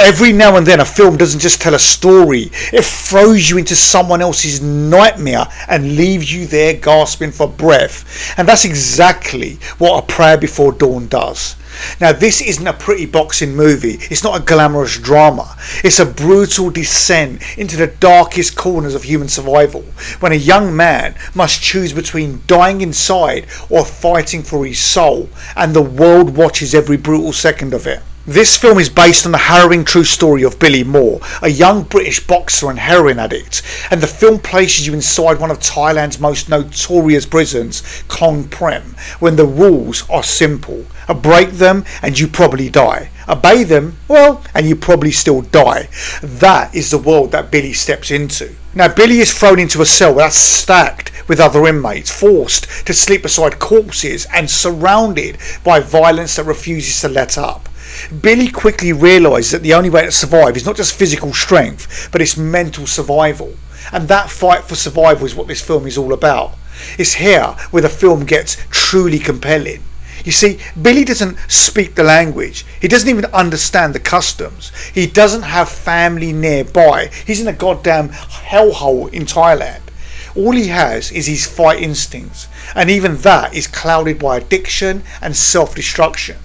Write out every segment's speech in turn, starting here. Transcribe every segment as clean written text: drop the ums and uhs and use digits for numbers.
Every now and then a film doesn't just tell a story, it throws you into someone else's nightmare and leaves you there gasping for breath. And that's exactly what A Prayer Before Dawn does. Now, this isn't a pretty boxing movie, it's not a glamorous drama, it's a brutal descent into the darkest corners of human survival, when a young man must choose between dying inside or fighting for his soul, and the world watches every brutal second of it. This film is based on the harrowing true story of Billy Moore, a young British boxer and heroin addict, and the film places you inside one of Thailand's most notorious prisons, Klong Prem, when the rules are simple. Break them and you probably die. Obey them, well, and you probably still die. That is the world that Billy steps into. Now, Billy is thrown into a cell that's stacked with other inmates, forced to sleep beside corpses and surrounded by violence that refuses to let up. Billy quickly realises that the only way to survive is not just physical strength, but it's mental survival. And that fight for survival is what this film is all about. It's here where the film gets truly compelling. You see, Billy doesn't speak the language. He doesn't even understand the customs. He doesn't have family nearby. He's in a goddamn hellhole in Thailand. All he has is his fight instincts, and even that is clouded by addiction and self-destruction.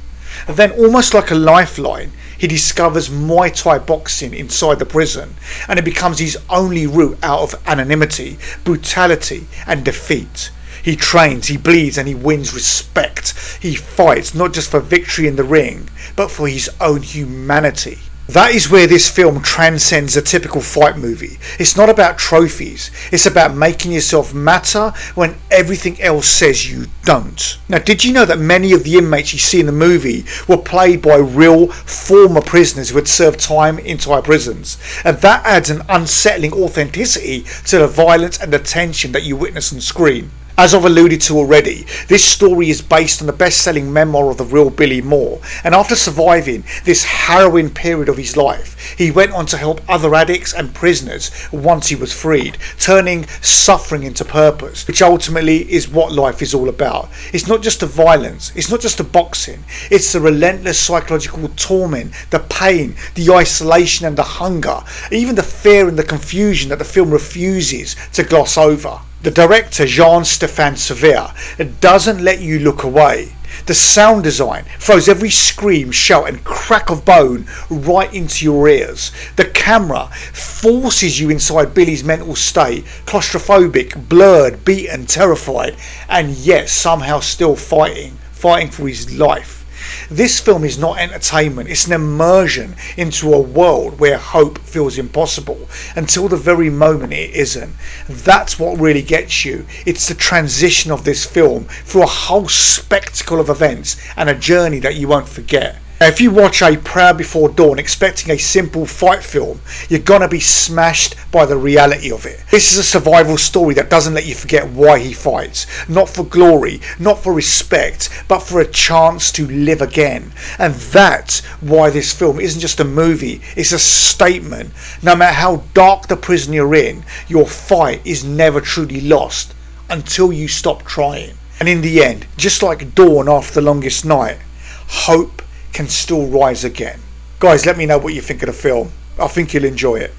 And then, almost like a lifeline, he discovers Muay Thai boxing inside the prison, and it becomes his only route out of anonymity, brutality and defeat. He trains, he bleeds, and he wins respect. He fights not just for victory in the ring, but for his own humanity. That is where this film transcends a typical fight movie. It's not about trophies, it's about making yourself matter when everything else says you don't. Now, did you know that many of the inmates you see in the movie were played by real former prisoners who had served time in Thai prisons? And that adds an unsettling authenticity to the violence and the tension that you witness on screen. As I've alluded to already, this story is based on the best-selling memoir of the real Billy Moore, and after surviving this harrowing period of his life, he went on to help other addicts and prisoners once he was freed, turning suffering into purpose, which ultimately is what life is all about. It's not just the violence, it's not just the boxing, it's the relentless psychological torment, the pain, the isolation and the hunger, even the fear and the confusion that the film refuses to gloss over. The director, Jean-Stéphane Severe, doesn't let you look away. The sound design throws every scream, shout and crack of bone right into your ears. The camera forces you inside Billy's mental state, claustrophobic, blurred, beaten, terrified, and yet somehow still fighting for his life. This film is not entertainment, it's an immersion into a world where hope feels impossible until the very moment it isn't. That's what really gets you. It's the transition of this film through a whole spectacle of events and a journey that you won't forget. Now, if you watch A Prayer Before Dawn expecting a simple fight film, you're gonna be smashed by the reality of it. This is a survival story that doesn't let you forget why he fights. Not for glory, not for respect, but for a chance to live again. And that's why this film isn't just a movie, it's a statement. No matter how dark the prison you're in, your fight is never truly lost until you stop trying. And in the end, just like dawn after the longest night, hope can still rise again. Guys, let me know what you think of the film. I think you'll enjoy it.